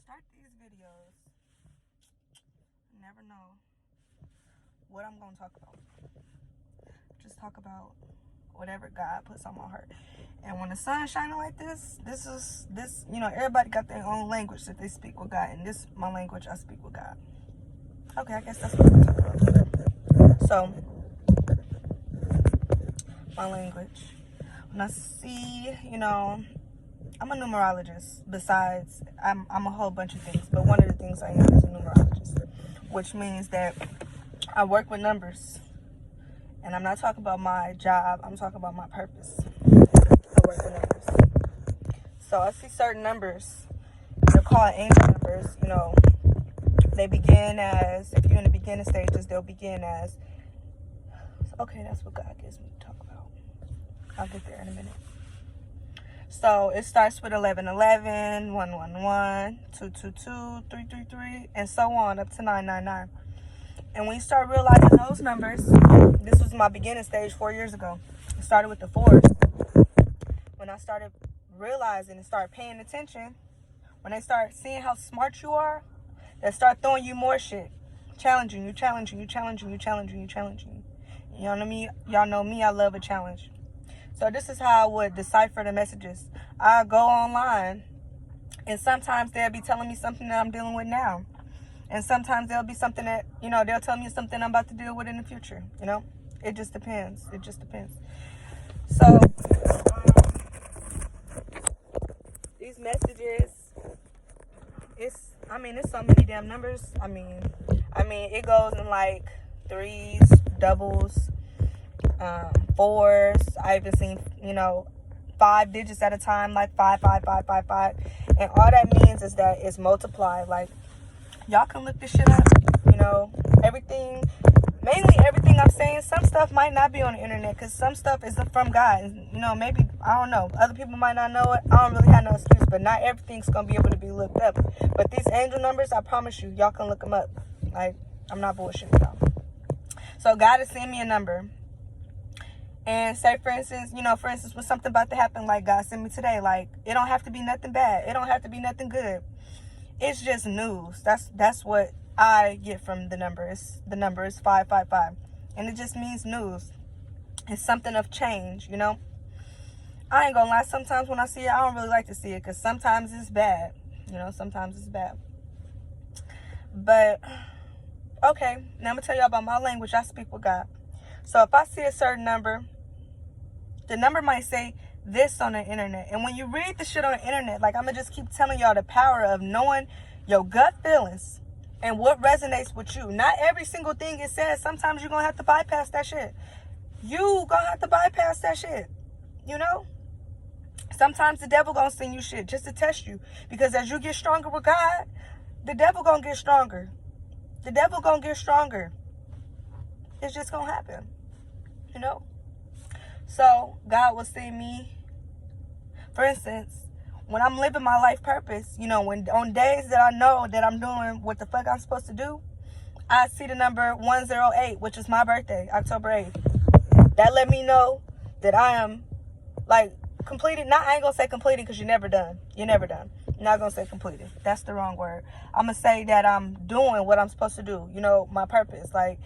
start these videos, I never know what I'm gonna talk about. Just talk about whatever God puts on my heart. And when the sun's shining like this, everybody got their own language that they speak with God. And this is my language, I speak with God. Okay, I guess that's what I'm gonna talk about. So, my language. When I see, I'm a numerologist. Besides, I'm a whole bunch of things. But one of the things I am is a numerologist. Which means that I work with numbers. And I'm not talking about my job. I'm talking about my purpose. I work with numbers. So I see certain numbers. They're called angel numbers. They begin as, if you're in the beginning stages, they'll begin as, okay, that's what God gives me to talk about. I'll get there in a minute. So it starts with 1111, 111, 222, 333, and so on up to 999. And when you start realizing those numbers, this was my beginning stage 4 years ago. It started with the 4s. When I started realizing and started paying attention, when they start seeing how smart you are, they start throwing you more shit. Challenging you. You know what I mean? Y'all know me, I love a challenge. So this is how I would decipher the messages. I go online, and sometimes they'll be telling me something that I'm dealing with now. And sometimes there'll be something that, they'll tell me something I'm about to deal with in the future. It just depends. So, these messages, it's so many damn numbers. It goes in like 3s, doubles, 4s. I even seen, 5 digits at a time, like 5, 5, 5, 5, 5. And all that means is that it's multiplied. Like, y'all can look this shit up. Everything, mainly everything I'm saying, some stuff might not be on the internet because some stuff isn't from God. Maybe, I don't know. Other people might not know it. I don't really have no excuse, but not everything's going to be able to be looked up. But these angel numbers, I promise you, y'all can look them up. Like, I'm not bullshitting y'all. So God is sending me a number. And say, for instance, when something about to happen, like God sent me today, like, it don't have to be nothing bad. It don't have to be nothing good. It's just news. That's what I get from the number. The number is 555. And it just means news. It's something of change, I ain't gonna lie. Sometimes when I see it, I don't really like to see it because sometimes it's bad. Sometimes it's bad. But, okay. Now I'm gonna tell y'all about my language. I speak with God. So if I see a certain number, the number might say this on the internet. And when you read the shit on the internet, like, I'm gonna just keep telling y'all the power of knowing your gut feelings and what resonates with you. Not every single thing it says. Sometimes you're gonna have to bypass that shit. You gonna have to bypass that shit. Sometimes the devil gonna send you shit just to test you. Because as you get stronger with God, the devil gonna get stronger. It's just gonna happen. So God will send me, for instance, when I'm living my life purpose, when on days that I know that I'm doing what the fuck I'm supposed to do, I see the number 108, which is my birthday, October 8th. That let me know that I am, like, completed. I ain't gonna say completed because you're never done. I'm not gonna say completed. That's the wrong word. I'm gonna say that I'm doing what I'm supposed to do, my purpose. Like,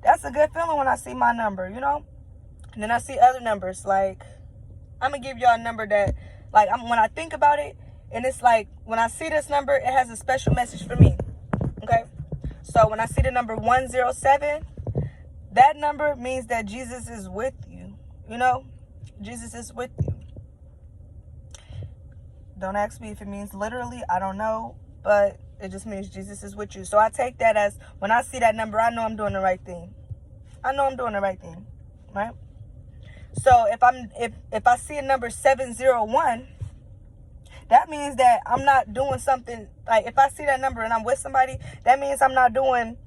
that's a good feeling when I see my number, And then I see other numbers. Like, I'm gonna give y'all a number that, like, when I think about it, and it's like, when I see this number, it has a special message for me. Okay? So when I see the number 107, that number means that Jesus is with you. Jesus is with you. Don't ask me if it means literally. I don't know. But it just means Jesus is with you. So I take that as, when I see that number, I know I'm doing the right thing. Right? So if I see a number 701, that means that I'm not doing something. Like, if I see that number and I'm with somebody, that means I'm not doing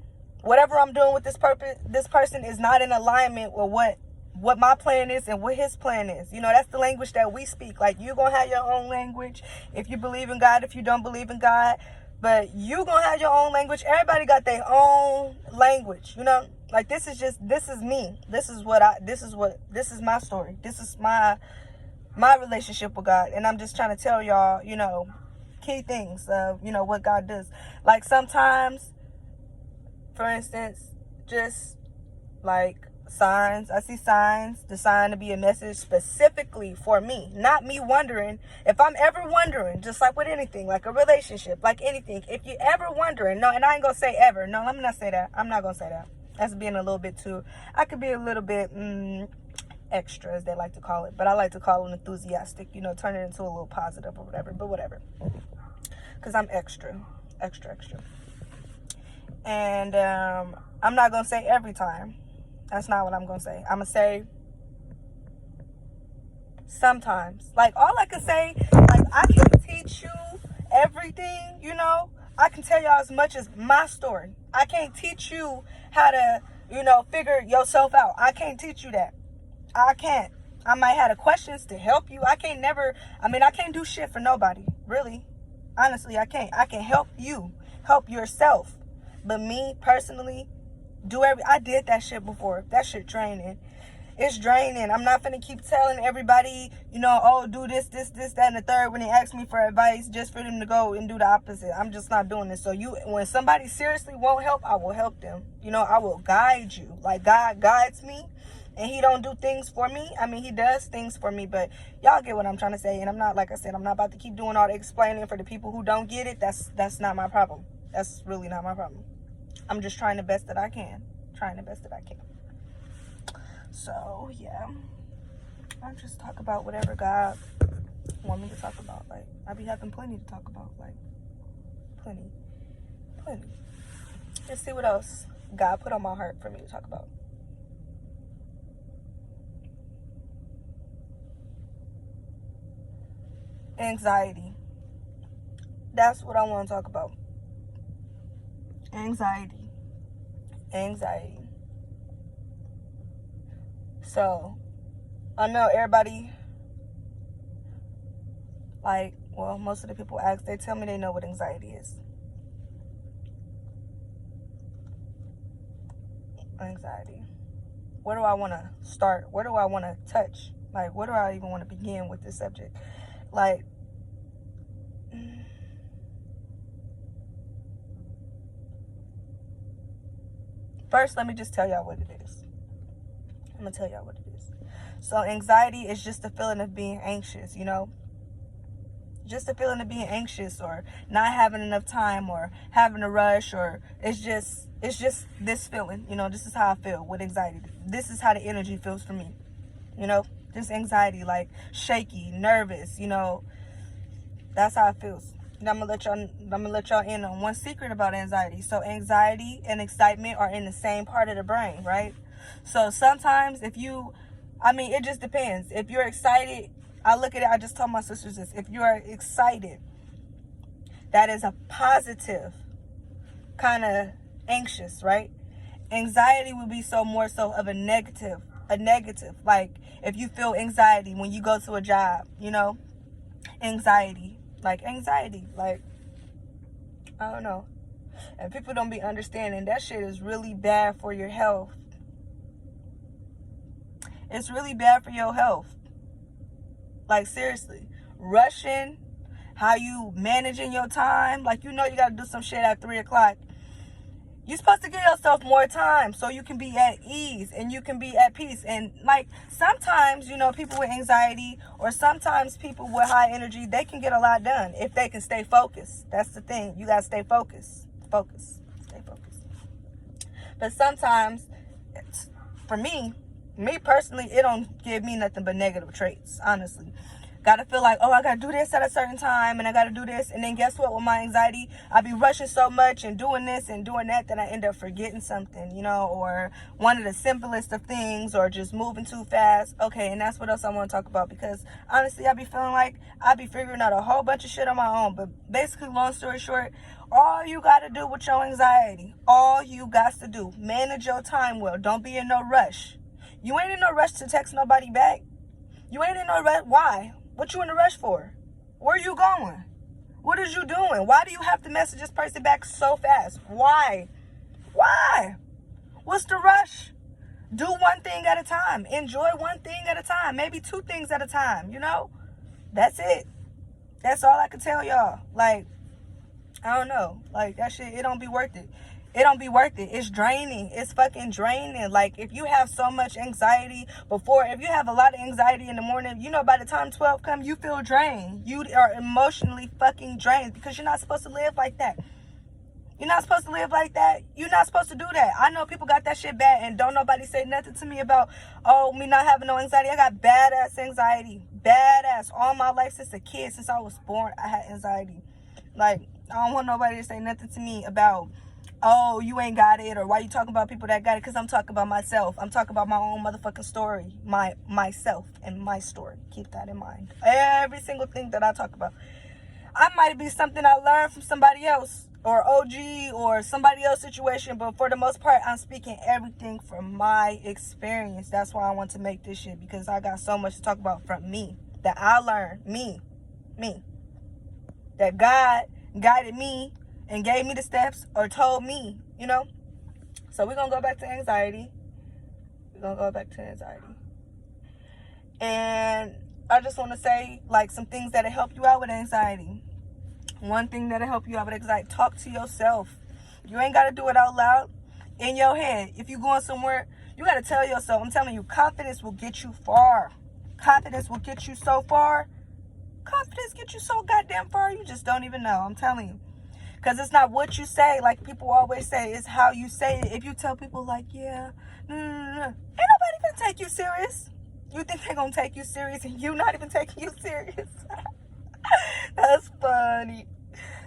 whatever I'm doing with this person is not in alignment with what my plan is and what his plan is. That's the language that we speak. Like, you're gonna have your own language if you believe in God, if you don't believe in God, but you gonna have your own language. Everybody got their own language, Like, this is me. This is my story. This is my relationship with God. And I'm just trying to tell y'all, key things of, you know, what God does. Like sometimes, for instance, just like signs. I see signs designed to be a message specifically for me. Not me wondering. If I'm ever wondering, just like with anything, like a relationship, like anything, if you ever wondering, no, and I ain't gonna say ever. No, let me not say that. I'm not gonna say that. That's being a little bit too, I could be a little bit extra, as they like to call it. But I like to call it enthusiastic, you know, turn it into a little positive or whatever. But whatever. Because I'm extra. And I'm not gonna say every time. That's not what I'm going to say. I'm going to say sometimes. Like, all I can say, like, I can teach you everything, you know. I can tell y'all as much as my story. I can't teach you how to, you know, figure yourself out. I can't teach you that. I can't. I might have the questions to help you. I can't do shit for nobody. Really. Honestly, I can't. I can help you. Help yourself. But me, personally, I did that shit before. That shit draining. It's draining. I'm not finna keep telling everybody, you know, oh, do this, that, and the third when they ask me for advice just for them to go and do the opposite. I'm just not doing this. So when somebody seriously won't help, I will help them. You know, I will guide you. Like God guides me and he don't do things for me. I mean, he does things for me, but y'all get what I'm trying to say. And I'm not, like I said, I'm not about to keep doing all the explaining for the people who don't get it. That's not my problem. That's really not my problem. I'm just trying the best that I can. So, yeah. I'll just talk about whatever God want me to talk about. Like, I be having plenty to talk about. Like, plenty. Let's see what else God put on my heart for me to talk about. Anxiety. That's what I want to talk about. Anxiety. So, I know everybody, like, well, most of the people ask, they tell me they know what anxiety is. Anxiety. Where do I want to start? Where do I want to touch? Like, where do I even want to begin with this subject? Like, first, let me just tell y'all what it is. I'm going to tell y'all what it is. So anxiety is just a feeling of being anxious, you know? Just a feeling of being anxious or not having enough time or having a rush, or it's just this feeling, you know? This is how I feel with anxiety. This is how the energy feels for me, you know? Just anxiety, like shaky, nervous, you know? That's how it feels. And I'm gonna let y'all in on one secret about anxiety. So anxiety and excitement are in the same part of the brain, right? So sometimes it just depends. If you're excited, I just told my sisters this. If you're excited, that is a positive kind of anxious, right? Anxiety would be more so of a negative. Like if you feel anxiety when you go to a job, you know, anxiety, like I don't know. And people don't be understanding that shit is really bad for your health. It's really bad for your health. Like, seriously. Rushing, how you managing your time. Like, you know you got to do some shit at 3 o'clock. You're supposed to give yourself more time so you can be at ease and you can be at peace. And, like, sometimes, you know, people with anxiety or sometimes people with high energy, they can get a lot done if they can stay focused. That's the thing. You got to stay focused. Stay focused. But sometimes, for me personally, it don't give me nothing but negative traits, honestly. Gotta feel like, oh, I gotta do this at a certain time and I gotta do this. And then guess what? With my anxiety, I be rushing so much and doing this and doing that I end up forgetting something, you know, or one of the simplest of things, or just moving too fast. Okay, and that's what else I want to talk about, because honestly, I be feeling like I be figuring out a whole bunch of shit on my own. But basically, long story short, all you gotta do with your anxiety, all you got to do, manage your time well. Don't be in no rush. You ain't in no rush to text nobody back. You ain't in no rush. Why? What you in a rush for? Where you going? What is you doing? Why do you have to message this person back so fast? Why? What's the rush? Do one thing at a time. Enjoy one thing at a time. Maybe 2 things at a time, you know? That's it. That's all I can tell y'all. Like, I don't know. Like, that shit, it don't be worth it. It don't be worth it. It's draining. It's fucking draining. Like, if you have so much anxiety if you have a lot of anxiety in the morning, you know, by the time 12 come, you feel drained. You are emotionally fucking drained because you're not supposed to live like that. You're not supposed to live like that. You're not supposed to do that. I know people got that shit bad and don't nobody say nothing to me about, me not having no anxiety. I got badass anxiety. Badass. All my life since a kid, since I was born, I had anxiety. Like, I don't want nobody to say nothing to me about, you ain't got it, or why you talking about people that got it, because I'm talking about myself. I'm talking about my own motherfucking story. Myself and my story. Keep that in mind. Every single thing that I talk about. I might be something I learned from somebody else, or OG, or somebody else's situation, but for the most part, I'm speaking everything from my experience. That's why I want to make this shit, because I got so much to talk about from me, that I learned, me, that God guided me and gave me the steps, or told me, you know. So we're gonna go back to anxiety. And I just want to say, like, some things that'll help you out with anxiety. One thing that'll help you out with anxiety: talk to yourself. You ain't got to do it out loud. In your head, if you're going somewhere, you got to tell yourself. I'm telling you, confidence will get you far. Confidence will get you so far. Confidence get you so goddamn far, you just don't even know. I'm telling you. Because it's not what you say, like people always say, it's how you say it. If you tell people, like, yeah, ain't nobody gonna take you serious. You think they're gonna take you serious and you not even taking you serious? That's funny.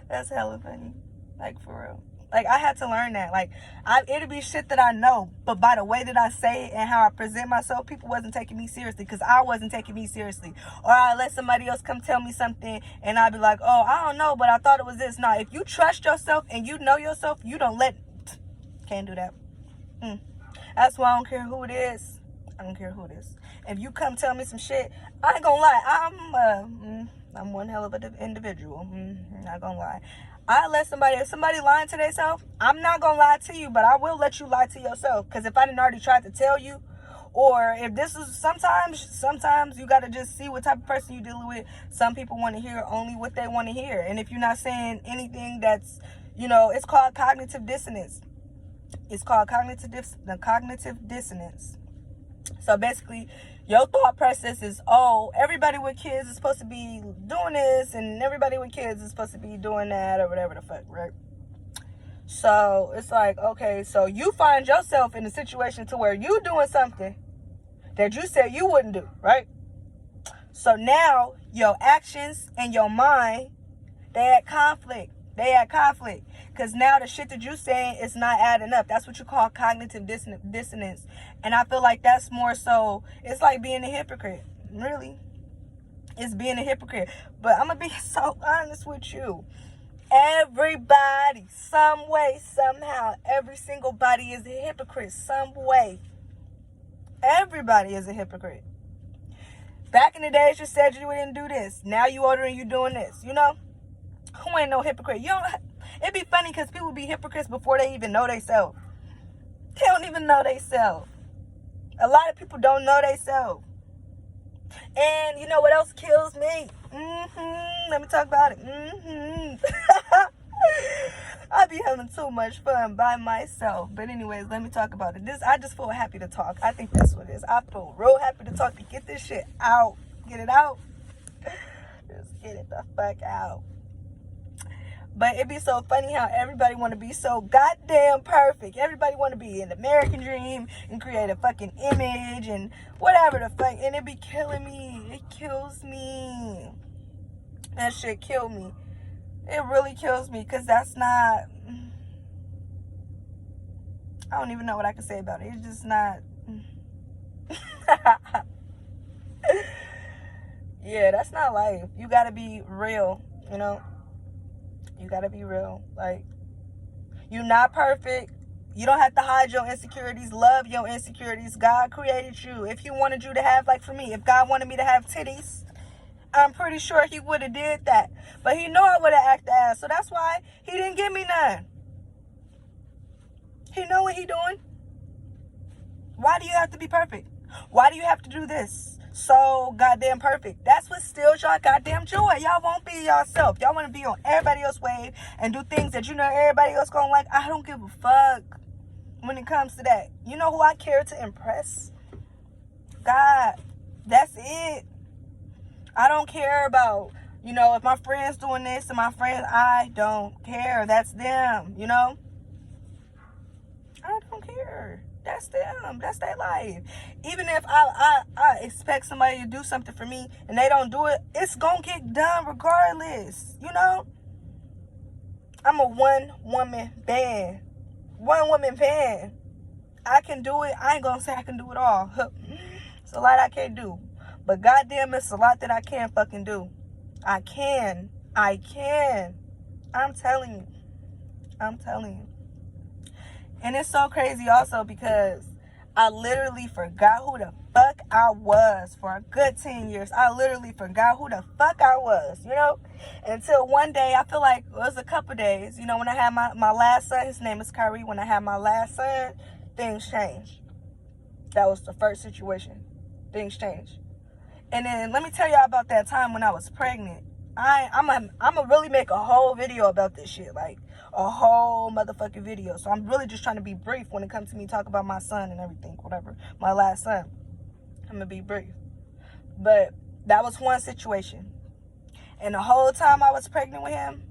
That's hella funny. Like, for real. Like, I had to learn that. Like, it'll be shit that I know, but by the way that I say it and how I present myself, people wasn't taking me seriously, because I wasn't taking me seriously. Or I let somebody else come tell me something, and I'd be like, I don't know, but I thought it was this. Nah, if you trust yourself and you know yourself, you don't can't do that. That's why I don't care who it is. I don't care who it is. If you come tell me some shit, I ain't gonna lie. I'm one hell of an individual. Not gonna lie. If somebody lying to themselves, I'm not gonna lie to you, but I will let you lie to yourself. Because if I didn't already try to tell you, or if this is sometimes you gotta just see what type of person you're dealing with. Some people want to hear only what they want to hear, and if you're not saying anything that's, it's called cognitive dissonance. It's called cognitive dissonance. So basically, your thought process is, everybody with kids is supposed to be doing this, and everybody with kids is supposed to be doing that, or whatever the fuck, right? So it's like, okay, so you find yourself in a situation to where you doing something that you said you wouldn't do, right? So now your actions and your mind, they at conflict. Because now the shit that you saying is not adding up. That's what you call cognitive dissonance. And I feel like that's more so, it's like being a hypocrite. Really. It's being a hypocrite. But I'm going to be so honest with you. Everybody, some way, somehow, every single body is a hypocrite some way. Everybody is a hypocrite. Back in the days, you said you didn't do this. Now you ordering, you doing this, Who ain't no hypocrite? It'd be funny because people be hypocrites before they even know themselves. They don't even know themselves. A lot of people don't know themselves. And you know what else kills me? Let me talk about it. I be having too much fun by myself. But anyways, let me talk about it. I just feel happy to talk. I think that's what it is. I feel real happy to talk, to get this shit out. Get it out. Just get it the fuck out. But it be so funny how everybody want to be so goddamn perfect. Everybody want to be an American dream and create a fucking image and whatever the fuck. And it be killing me. It kills me. That shit kill me. It really kills me, because that's not... I don't even know what I can say about it. It's just not... Yeah, that's not life. You gotta be real, You gotta be real. Like, you're not perfect. You don't have to hide your insecurities. Love your insecurities. God created you. If He wanted you to have, like for me, if God wanted me to have titties, I'm pretty sure He would have did that. But He knew I would have acted ass. So that's why He didn't give me none. He know what He doing. Why do you have to be perfect? Why do you have to do this? so goddamn perfect. That's what steals y'all goddamn joy. Y'all won't be yourself. Y'all want to be on everybody else's wave and do things that you know everybody else gonna like. I don't give a fuck when it comes to that. You know who I care to impress? God. That's it. I don't care about, you know, if my friends doing this and my friends, I don't care. That's them, you know? I don't care. That's them. That's their life. Even if I expect somebody to do something for me and they don't do it, it's going to get done regardless. You know? I'm a one-woman band. One-woman band. I can do it. I ain't going to say I can do it all. It's a lot I can't do. But goddamn, it's a lot that I can fucking do. I can. I'm telling you. And it's so crazy also because I literally forgot who the fuck I was for a good 10 years. I literally forgot who the fuck I was, you know? Until one day, I feel like it was a couple days. You know, when I had my last son, his name is Kyrie. When I had my last son, things changed. That was the first situation. Things changed. And then let me tell y'all about that time when I was pregnant. I'm gonna really make a whole video about this shit, like a whole motherfucking video. So I'm really just trying to be brief when it comes to me talk about my son and everything, whatever. My last son. I'm gonna be brief. But that was one situation. And the whole time I was pregnant with him,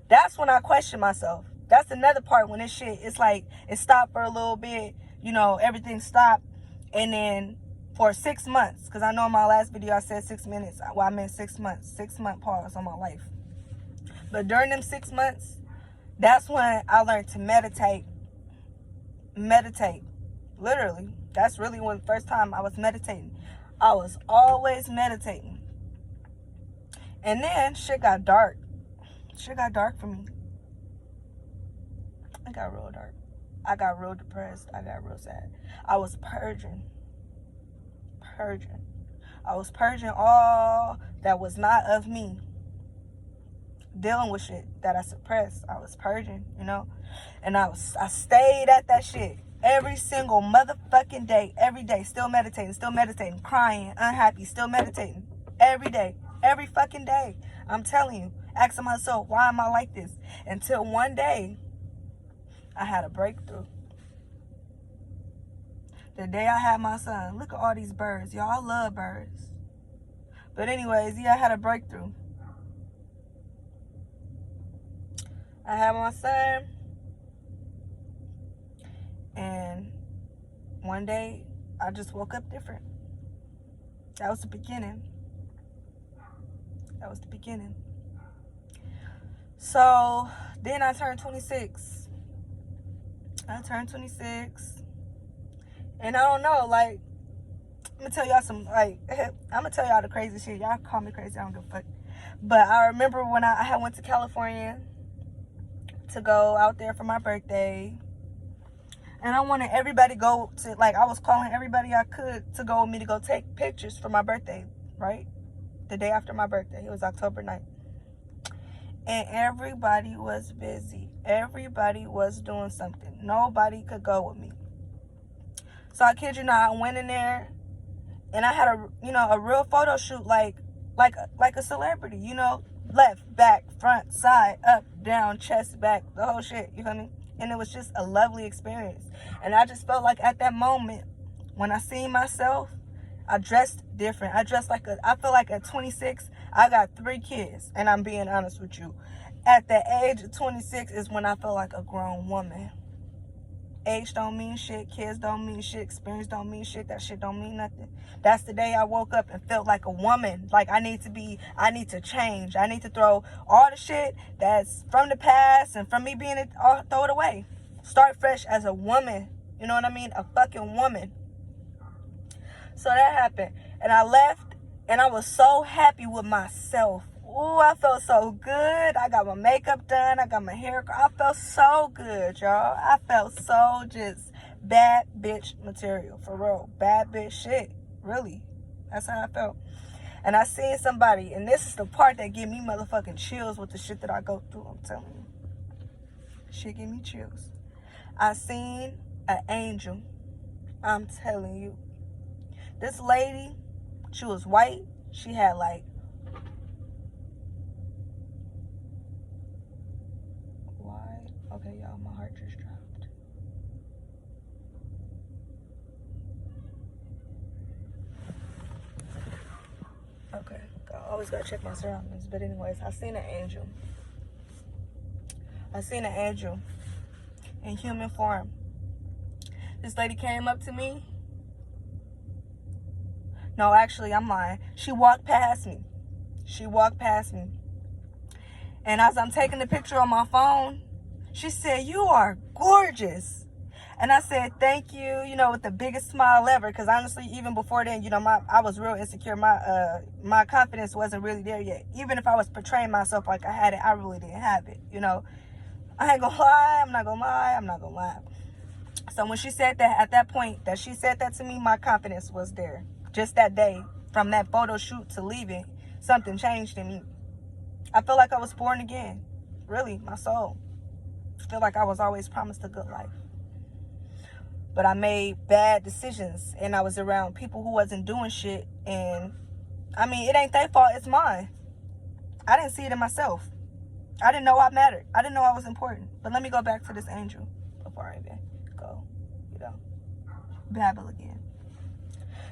that's when I questioned myself. That's another part when this shit, it's like it stopped for a little bit, you know, everything stopped. And then for 6 months, because I know in my last video I said 6 minutes. Well, I meant 6 months. 6-month pause on my life. But during them 6 months, that's when I learned to meditate. Literally. That's really when the first time I was meditating. I was always meditating. And then shit got dark. Shit got dark for me. It got real dark. I got real depressed. I got real sad. I was purging. I was purging all that was not of me. Dealing with shit that I suppressed. I was purging, you know. And I stayed at that shit every single motherfucking day. Every day. Still meditating. Crying. Unhappy. Still meditating. Every day. Every fucking day. I'm telling you. Asking myself, why am I like this? Until one day, I had a breakthrough. The day I had my son. Look at all these birds. Y'all, I love birds. But anyways, yeah, I had a breakthrough. I had my son. And one day, I just woke up different. That was the beginning. So, then I turned 26. And I don't know, like, I'm gonna tell y'all I'm gonna tell y'all the crazy shit. Y'all call me crazy, I don't give a fuck. But I remember when I went to California to go out there for my birthday. And I wanted everybody to go to, like, I was calling everybody I could to go with me to go take pictures for my birthday, right? The day after my birthday. It was October 9th. And everybody was busy. Everybody was doing something. Nobody could go with me. So I kid you not, I went in there and I had a real photo shoot like a celebrity, you know, left, back, front, side, up, down, chest, back, the whole shit, you feel me? And it was just a lovely experience. And I just felt like at that moment, when I seen myself, I dressed different. I feel like at 26, I got 3 kids, and I'm being honest with you. At the age of 26 is when I feel like a grown woman. Age don't mean shit. Kids don't mean shit. Experience don't mean shit. That shit don't mean nothing. That's the day I woke up and felt like a woman. Like I need to change. I need to throw all the shit that's from the past and from me throw it away. Start fresh as a woman. You know what I mean? A fucking woman. So that happened. And I left and I was so happy with myself. Ooh, I felt so good. I got my makeup done. I got my hair. I felt so good, y'all. I felt so just bad bitch material. For real. Bad bitch shit. Really. That's how I felt. And I seen somebody, and this is the part that give me motherfucking chills with the shit that I go through. I'm telling you. Shit give me chills. I seen an angel. I'm telling you. This lady, She was white. She had like, why? Okay, y'all, my heart just dropped. Okay, I always gotta check my surroundings. But anyways, I seen an angel. I seen an angel in human form. This lady came up to me. No, actually, I'm lying. She walked past me. She walked past me. And as I'm taking the picture on my phone, she said, "You are gorgeous." And I said, "Thank you," you know, with the biggest smile ever. Because honestly, even before then, you know, I was real insecure. My confidence wasn't really there yet. Even if I was portraying myself like I had it, I really didn't have it, you know. I ain't gonna lie. I'm not gonna lie. So when she said that, at that point that she said that to me, my confidence was there. Just that day, from that photo shoot to leaving, something changed in me. I feel like I was born again. Really, my soul. I feel like I was always promised a good life. But I made bad decisions, and I was around people who wasn't doing shit. And I mean, it ain't their fault, it's mine. I didn't see it in myself. I didn't know I mattered. I didn't know I was important. But let me go back to this angel before I even go, you know, babble again.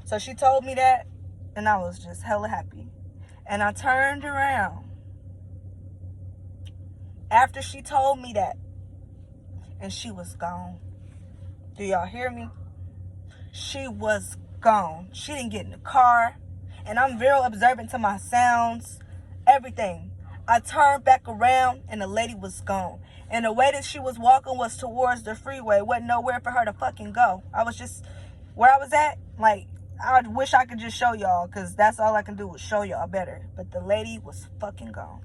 So she told me that, and I was just hella happy. And I turned around after she told me that, and she was gone. Do y'all hear me? She was gone. She didn't get in the car. And I'm real observant to my sounds, everything. I turned back around, and the lady was gone. And the way that she was walking was towards the freeway. Wasn't nowhere for her to fucking go. I was just, where I was at, like, I wish I could just show y'all, because that's all I can do is show y'all better. But the lady was fucking gone.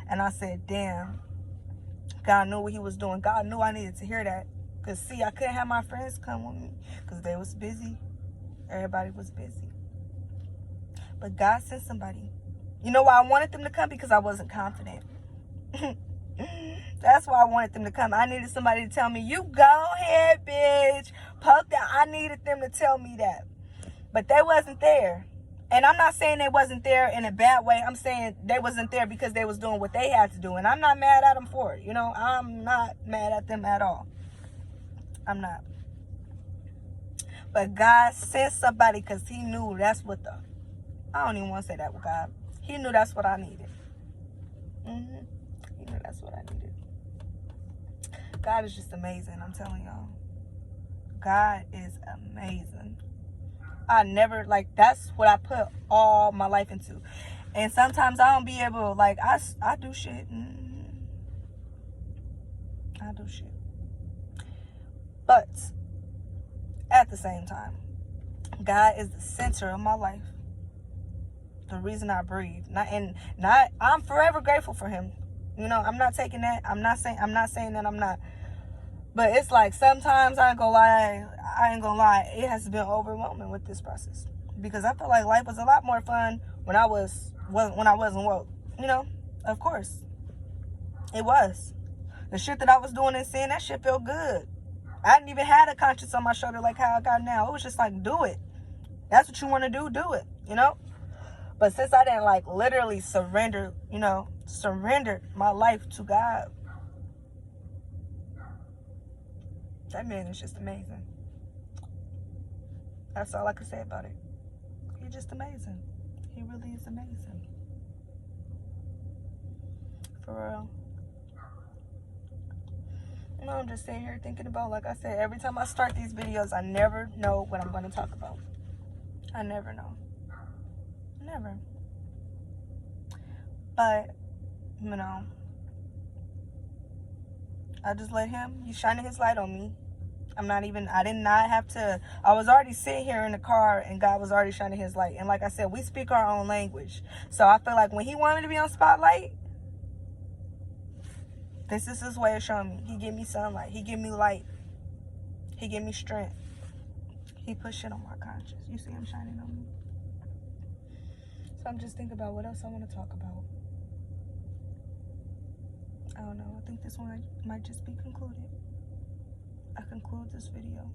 And I said, damn, God knew what he was doing. God knew I needed to hear that. Because, see, I couldn't have my friends come with me because they was busy. Everybody was busy. But God sent somebody. You know why I wanted them to come? Because I wasn't confident. That's why I wanted them to come. I needed somebody to tell me, "You go ahead, bitch. Poke that." I needed them to tell me that. But they wasn't there. And I'm not saying they wasn't there in a bad way. I'm saying they wasn't there because they was doing what they had to do. And I'm not mad at them for it. You know, I'm not mad at them at all. I'm not. But God sent somebody because he knew that's what the... I don't even want to say that with God. He knew that's what I needed. He knew that's what I needed. God is just amazing, I'm telling y'all. God is amazing. I never, like, that's what I put all my life into. And sometimes I don't be able, like, I do shit. I do shit. But at the same time, God is the center of my life. The reason I breathe. I'm forever grateful for him. You know, I'm not taking that. I'm not saying that I'm not. But it's like sometimes I ain't gonna lie, it has been overwhelming with this process. Because I feel like life was a lot more fun when I wasn't woke. You know, of course. It was. The shit that I was doing and saying, that shit felt good. I didn't even have a conscience on my shoulder like how I got now. It was just like, do it. That's what you want to do it, you know? But since I didn't, like, literally surrendered my life to God, that man is just amazing. That's all I can say about it. He's just amazing. He really is amazing. For real. No, I'm just sitting here thinking about, like I said, every time I start these videos, I never know what I'm going to talk about. I never know. Never. But, you know, I just let him. He's shining his light on me. I was already sitting here in the car and God was already shining his light. And like I said, we speak our own language. So I feel like when he wanted to be on spotlight, this is his way of showing me. He give me sunlight. He give me light. He give me strength. He put shit on my conscience. You see him shining on me. So I'm just thinking about what else I want to talk about. I don't know. I think this one might just be concluded. I conclude this video.